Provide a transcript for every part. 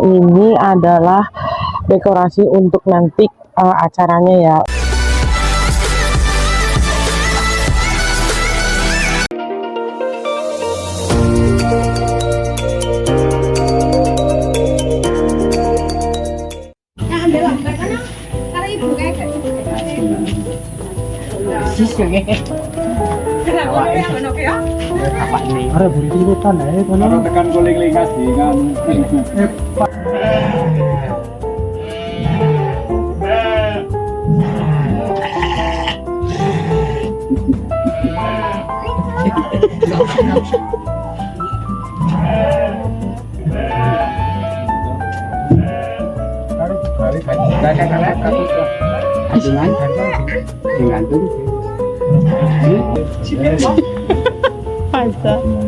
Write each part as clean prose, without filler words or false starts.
Ini adalah dekorasi untuk nanti acaranya ya. Ada buri liputan ya, kono tekan guling-guling kasih kan.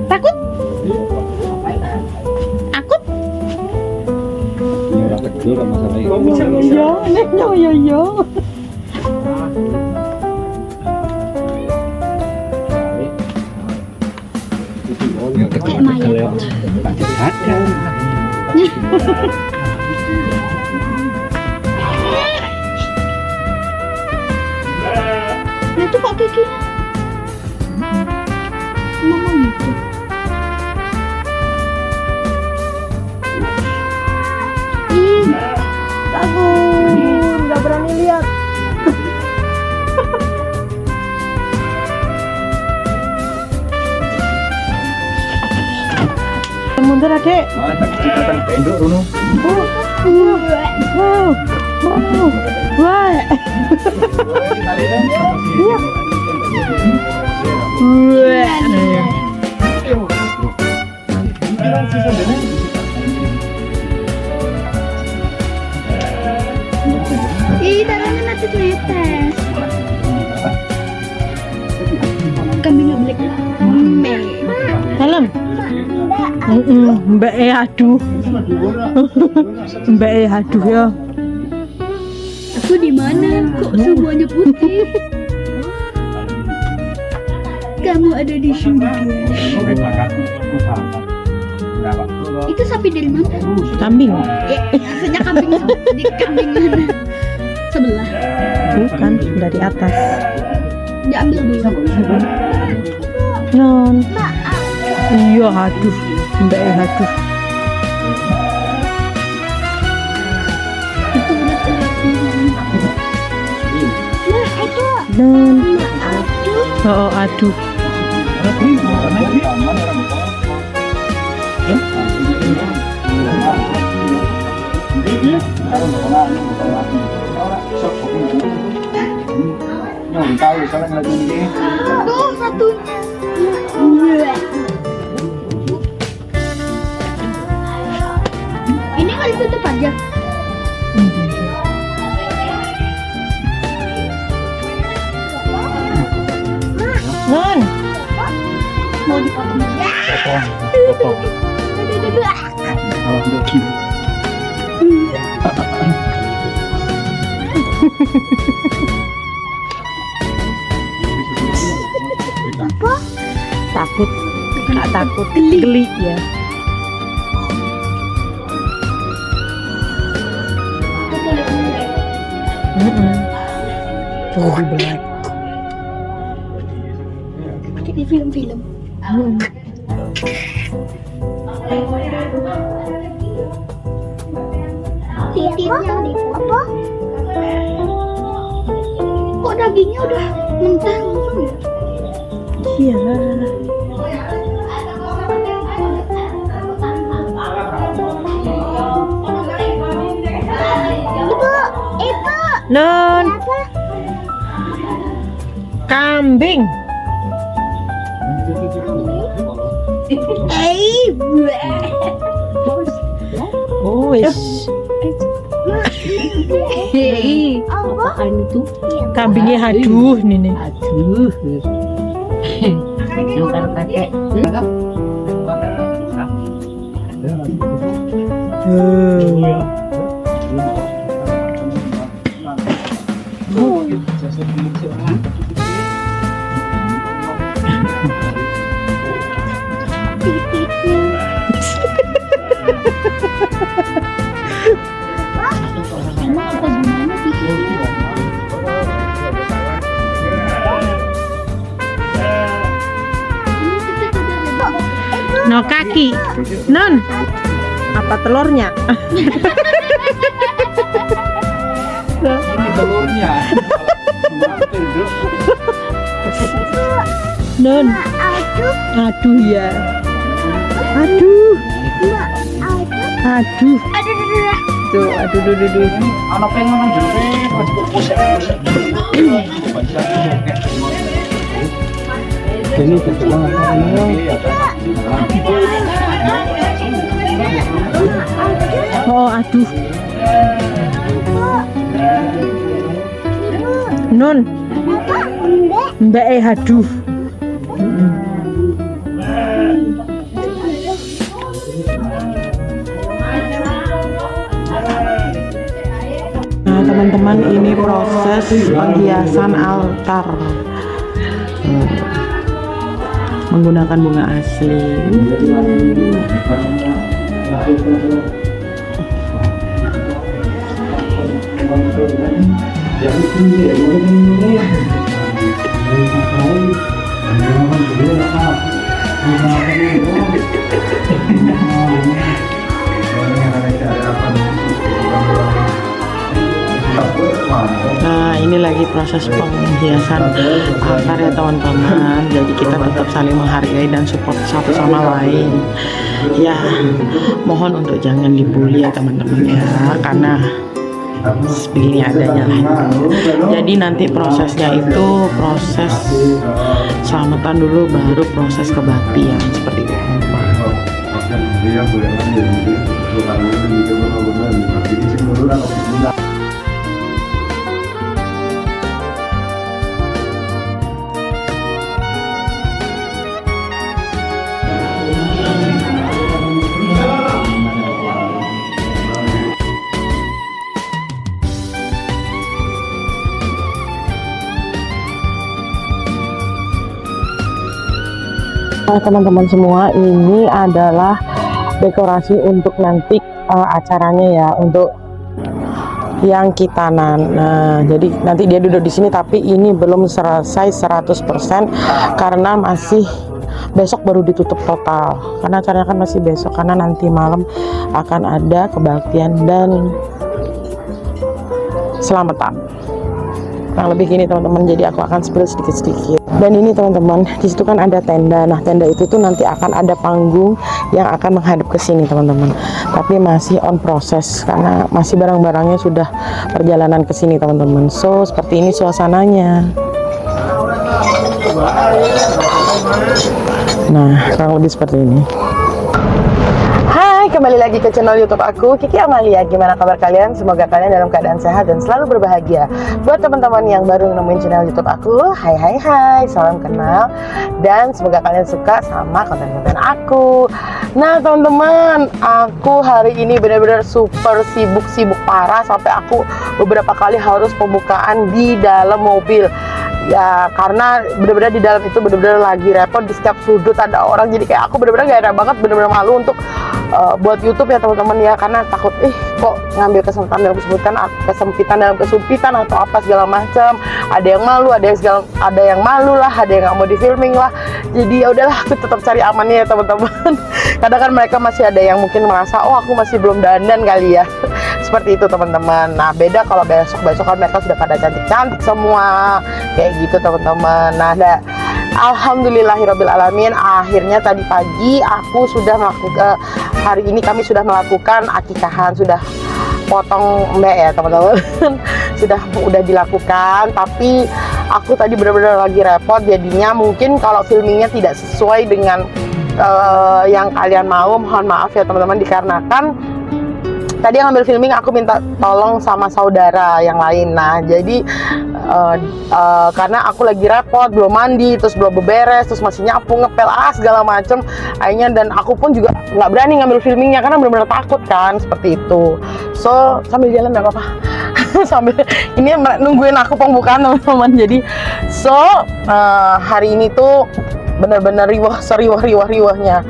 Takut? Takut? Ini udah kecil kan masalahnya. Yo, yo, yo. Nah itu kok giginya mama gitu. Ih, Takut, nggak berani lihat. Mundur adek. Kita pendek dulu. Wah. ih, tangannya nanti netes. Kambingnya black. Helm. Mbak aduh. Mbak aduh ya. Aku di mana? Kok semuanya putih? Kamu ada di sini. Itu sapi dari mana? Kambing. Maksudnya kambing di kambing mana? Sebelah. Bukan, dari atas. Diambil dulu. Non. Iya, aduh. Mbak aduh. Itu udah kelihatan. Nah, itu. Non. Aduh. Oh, aduh. Tuh satunya. Iya. Ini kali tutup aja. Non. Mau dipotong aja. Apa? Takut. Nggak takut. Geli ya. Tuh di belah. Kayak di film-film. Titiknya nih apa? Kok dagingnya udah mentah langsung ya? Iya. Itu Non. apa? Kambing. Oh, wis. Apa? Itu Kambingnya haduh nih nih. aduh yang kan pakai Titiknya. Emang apa gimana sih? No kaki. Non. Apa telurnya? Ini telurnya. Non. Aduh ya. Aduh. Aduh. Tuh, aduh. Anak pengen nang ini Oh, aduh. Nun. Mbak aduh. Nah, teman-teman, ini proses penghiasan altar menggunakan bunga asli. Nah, ini lagi proses penghiasan altar ya teman-teman. Jadi kita tetap saling menghargai dan support satu sama lain. Ya, mohon untuk jangan dibully ya teman-teman ya, karena begini adanya lah. Jadi nanti prosesnya itu proses selamatan dulu, baru proses kebaktian seperti itu. Nah, teman-teman semua, ini adalah dekorasi untuk nanti acaranya ya, untuk yang kitanan. Nah, jadi nanti dia duduk di sini, tapi ini belum selesai 100% karena masih besok baru ditutup total. Karena acaranya kan masih besok, karena nanti malam akan ada kebaktian dan selamatan. Nah, lebih gini teman-teman, jadi aku akan spill sedikit-sedikit. Dan ini teman-teman, di situ kan ada tenda. Nah, tenda itu tuh nanti akan ada panggung yang akan menghadap ke sini teman-teman. Tapi masih on proses karena masih barang-barangnya sudah perjalanan ke sini teman-teman. So, seperti ini suasananya. Nah, kurang lebih seperti ini. Hai, kembali lagi ke channel YouTube aku, Kiki Amalia. Gimana kabar kalian? Semoga kalian dalam keadaan sehat dan selalu berbahagia. Buat teman-teman yang baru nemuin channel YouTube aku, hai, salam kenal. Dan semoga kalian suka sama konten-konten aku. Nah, teman-teman, aku hari ini benar-benar super sibuk parah, sampai aku beberapa kali harus pembukaan di dalam mobil. Ya, karena benar-benar di dalam itu benar-benar lagi repot, di setiap sudut ada orang, jadi kayak aku benar-benar gak enak banget, benar-benar malu untuk buat YouTube ya teman-teman ya, karena takut kok ngambil kesempitan dalam kesempitan atau apa segala macam. Ada yang malu, ada yang malu lah, ada yang nggak mau di filming lah. Jadi ya udahlah, aku tetap cari amannya ya teman-teman. Kadang kan mereka masih ada yang mungkin merasa, oh aku masih belum dandan kali ya. Seperti itu teman-teman. Nah, beda kalau besok kan mereka sudah pada cantik-cantik semua kayak gitu teman-teman. Nah, alhamdulillahirobbilalamin, akhirnya tadi pagi aku sudah melakukan, hari ini kami sudah melakukan akikahan, sudah potong mbak ya teman-teman. udah dilakukan, tapi aku tadi benar-benar lagi repot, jadinya mungkin kalau filmingnya tidak sesuai dengan yang kalian mau, mohon maaf ya teman-teman, dikarenakan tadi yang ambil filming aku minta tolong sama saudara yang lain. Nah, jadi karena aku lagi repot, belum mandi, terus belum beberes, terus masih nyapu, ngepel, segala macem akhirnya, dan aku pun juga nggak berani ngambil filmingnya karena benar-benar takut kan, seperti itu. So, sambil jalan nggak apa-apa. Sambil ini nungguin aku pembukaan teman-teman. Jadi hari ini tuh benar-benar riwahnya.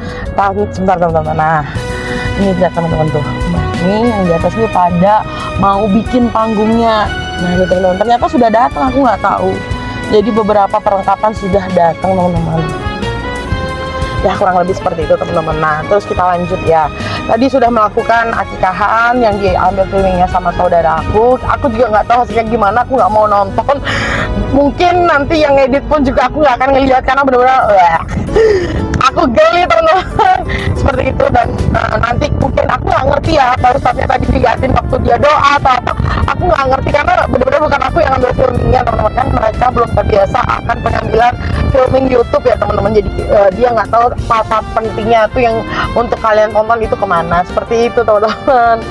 Sebentar teman-teman. Nah, ini lihat teman-teman tuh. nih yang di atas ini pada mau bikin panggungnya. Nah ini teman-teman, ternyata sudah datang, aku nggak tahu. Jadi beberapa perlengkapan sudah datang teman-teman. Ya kurang lebih seperti itu teman-teman. Nah terus kita lanjut ya. Tadi sudah melakukan akikahan yang diambil filmingnya sama saudara aku. Aku juga nggak tahu hasilnya gimana, aku nggak mau nonton. Mungkin nanti yang edit pun juga aku nggak akan ngelihat karena benar-benar aku geli teman-teman. Seperti itu. Dan nanti mungkin aku nggak ngerti ya, baru saatnya tadi dilihatin waktu dia doa atau apa, aku nggak ngerti karena benar-benar bukan aku yang ambil filmingnya teman-teman. Kan mereka belum terbiasa akan pengambilan filming YouTube ya teman-teman. Jadi dia nggak tahu part pentingnya tuh yang untuk kalian tonton itu kemana, seperti itu teman-teman.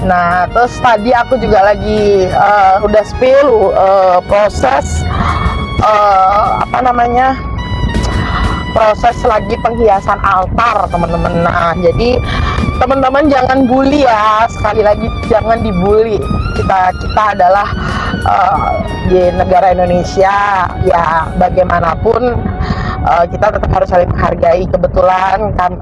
Nah terus tadi aku juga lagi udah spill proses apa namanya, proses lagi penghiasan altar teman-teman. Nah jadi teman-teman jangan bully ya, sekali lagi jangan dibully. Kita adalah di negara Indonesia ya, bagaimanapun kita tetap harus saling menghargai. Kebetulan kan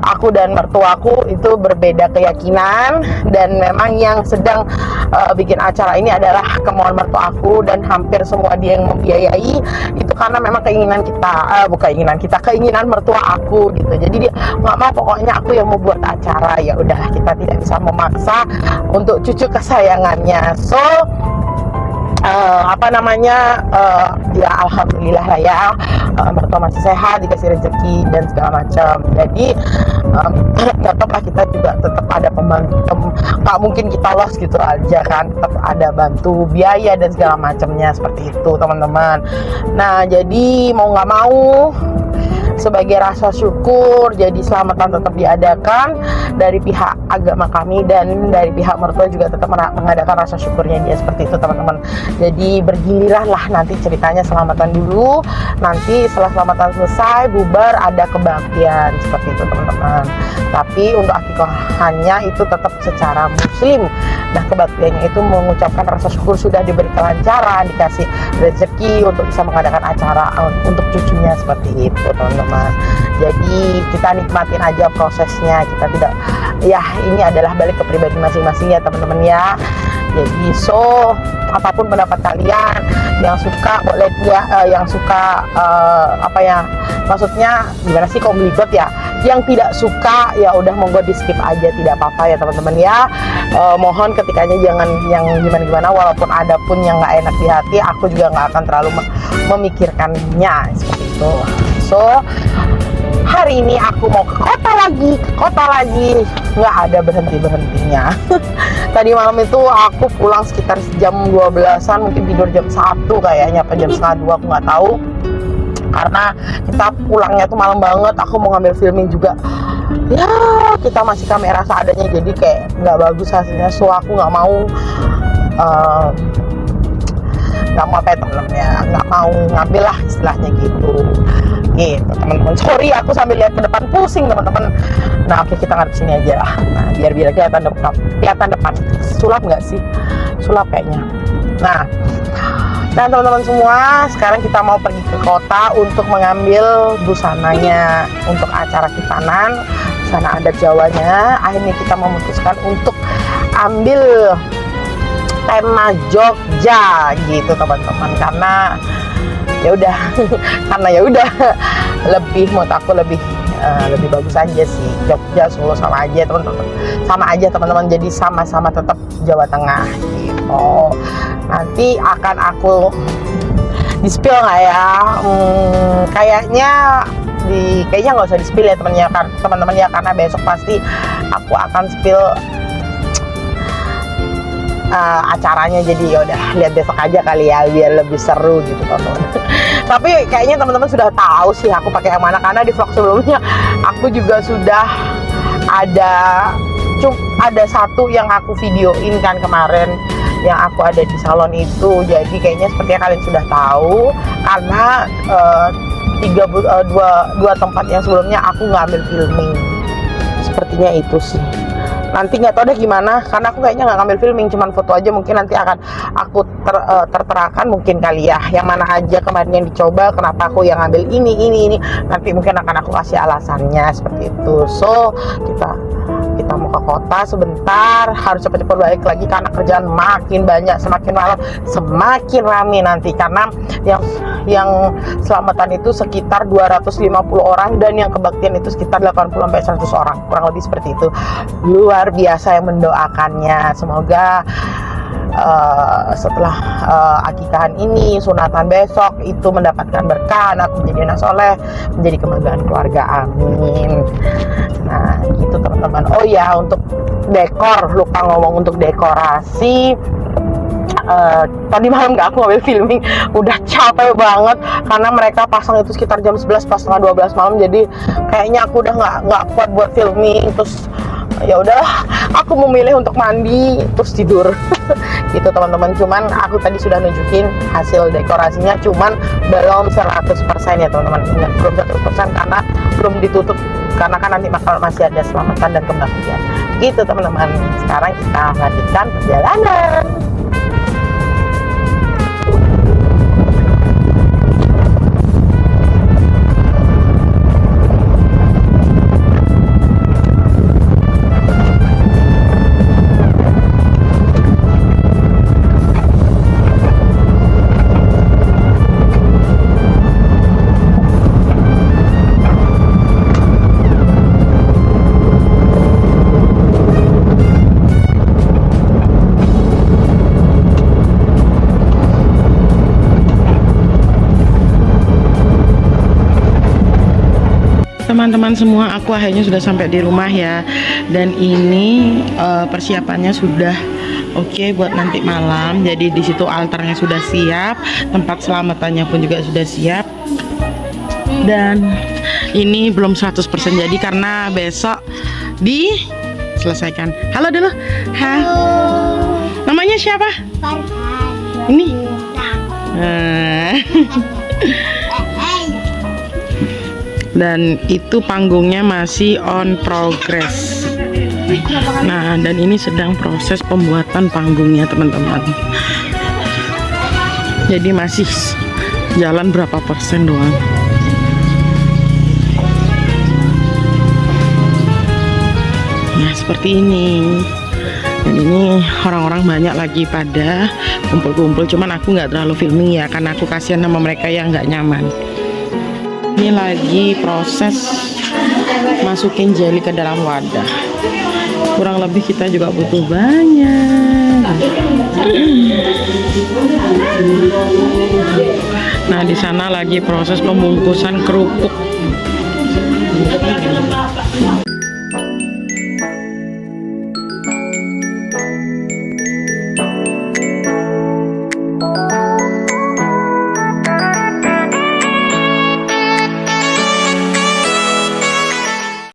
aku dan mertuaku itu berbeda keyakinan, dan memang yang sedang bikin acara ini adalah kemauan mertuaku, dan hampir semua dia yang membiayai itu karena memang keinginan kita, keinginan mertua aku gitu. Jadi dia nggak mau, pokoknya aku yang mau buat acara. Ya udah, kita tidak bisa memaksa untuk cucu kesayangannya. So apa namanya, ya alhamdulillah lah ya, mertua masih sehat, dikasih rezeki dan segala macam. Jadi tetaplah kita juga tetap ada pembantu, nggak mungkin kita lost gitu aja kan, tetap ada bantu biaya dan segala macamnya, seperti itu teman-teman. Nah jadi mau nggak mau sebagai rasa syukur, jadi selamatan tetap diadakan dari pihak agama kami, dan dari pihak mertua juga tetap mengadakan rasa syukurnya dia, seperti itu teman-teman. Jadi bergiliran lah nanti ceritanya, selamatan dulu, nanti setelah selamatan selesai bubar ada kebaktian, seperti itu teman-teman. Tapi untuk akikahannya itu tetap secara muslim. Nah kebaktiannya itu mengucapkan rasa syukur sudah diberi kelancaran, dikasih rezeki untuk bisa mengadakan acara untuk cucunya, seperti itu teman-teman. Jadi kita nikmatin aja prosesnya, kita tidak, ya ini adalah balik ke pribadi masing-masing ya teman-teman ya. Jadi apapun pendapat kalian, yang suka boleh ya, yang suka apa ya, maksudnya gimana sih, kok belibet ya. Yang tidak suka ya udah monggo di skip aja, tidak apa-apa ya teman-teman ya. Mohon ketikanya jangan yang gimana-gimana, walaupun ada pun yang nggak enak di hati, aku juga nggak akan terlalu memikirkannya, seperti itu. So hari ini aku mau ke kota lagi, nggak ada berhentinya. Tadi malam itu aku pulang sekitar jam 12-an, mungkin tidur jam 1 kayaknya, apa jam setengah 2, aku nggak tahu. Karena kita pulangnya tuh malam banget, aku mau ngambil filming juga. Ya kita masih kamera seadanya, jadi kayak nggak bagus hasilnya. So aku nggak mau apa ya temen-temen ya, nggak mau ngambil lah istilahnya gitu teman-teman. Sorry aku sambil lihat ke depan pusing teman-teman. Nah oke, kita ngadep sini aja lah. Nah biar kelihatan depan. Sulap nggak sih? Sulap kayaknya. Nah dan teman-teman semua, sekarang kita mau pergi ke kota untuk mengambil busananya untuk acara khitanan, busana adat Jawanya. Akhirnya kita memutuskan untuk ambil tema Jogja gitu teman-teman, karena ya udah lebih, menurut aku lebih bagus aja sih. Jogja, Solo sama aja teman-teman, jadi sama-sama tetap Jawa Tengah gitu. Nanti akan aku di spill nggak ya, kayaknya nggak usah di spill ya teman-teman ya, karena besok pasti aku akan spill acaranya. Jadi yaudah, lihat besok aja kali ya, biar lebih seru gitu teman-teman. Tapi kayaknya teman-teman sudah tahu sih aku pakai yang mana, karena di vlog sebelumnya aku juga sudah ada satu yang aku videoin kan kemarin, yang aku ada di salon itu. Jadi kayaknya sepertinya kalian sudah tahu, karena 2 tempat yang sebelumnya aku nggak ambil filming, sepertinya itu sih. Nanti nggak tahu deh gimana, karena aku kayaknya nggak ngambil filming, cuman foto aja. Mungkin nanti akan aku terterakan mungkin kali ya, yang mana aja kemarin yang dicoba, kenapa aku yang ngambil ini. Nanti mungkin akan aku kasih alasannya, seperti itu. So kita kita mau ke kota sebentar, harus cepet-cepet balik lagi karena kerjaan makin banyak, semakin malam semakin rame nanti, karena yang selamatan itu sekitar 250 orang dan yang kebaktian itu sekitar 80-100 orang, kurang lebih seperti itu. Luar biasa yang mendoakannya, semoga setelah akikahan ini, sunatan besok itu mendapatkan berkah, aku menjadi anak soleh, menjadi kebanggaan keluarga, amin. Nah gitu teman-teman. Oh ya, untuk dekor, lupa ngomong untuk dekorasi. Tadi malam gak aku ngambil filming, udah capek banget karena mereka pasang itu sekitar jam 11 pas setengah 12 malam, jadi kayaknya aku udah nggak kuat buat filming. Terus ya udahlah, aku memilih untuk mandi terus tidur. Gitu teman-teman. Cuman aku tadi sudah nunjukin hasil dekorasinya, cuman belum 100% ya teman-teman. Ingat, belum 100% karena belum ditutup, karena kan nanti masih ada selamatan dan kebaktian. Gitu teman-teman. Sekarang kita lanjutkan perjalanan. Teman-teman semua, aku akhirnya sudah sampai di rumah ya. Dan ini persiapannya sudah oke buat nanti malam. Jadi di situ altarnya sudah siap, tempat selamatannya pun juga sudah siap. Dan ini belum 100% jadi karena besok diselesaikan. Halo dulu. Halo. Namanya siapa? Ini. Dan itu panggungnya masih on progress. Nah, dan ini sedang proses pembuatan panggungnya teman-teman. Jadi masih jalan berapa persen doang. Nah seperti ini. Dan ini orang-orang banyak lagi pada kumpul-kumpul. Cuman aku nggak terlalu filming ya, karena aku kasihan sama mereka yang nggak nyaman. Ini lagi proses masukin jeli ke dalam wadah. Kurang lebih kita juga butuh banyak. Nah di sana lagi proses pembungkusan kerupuk.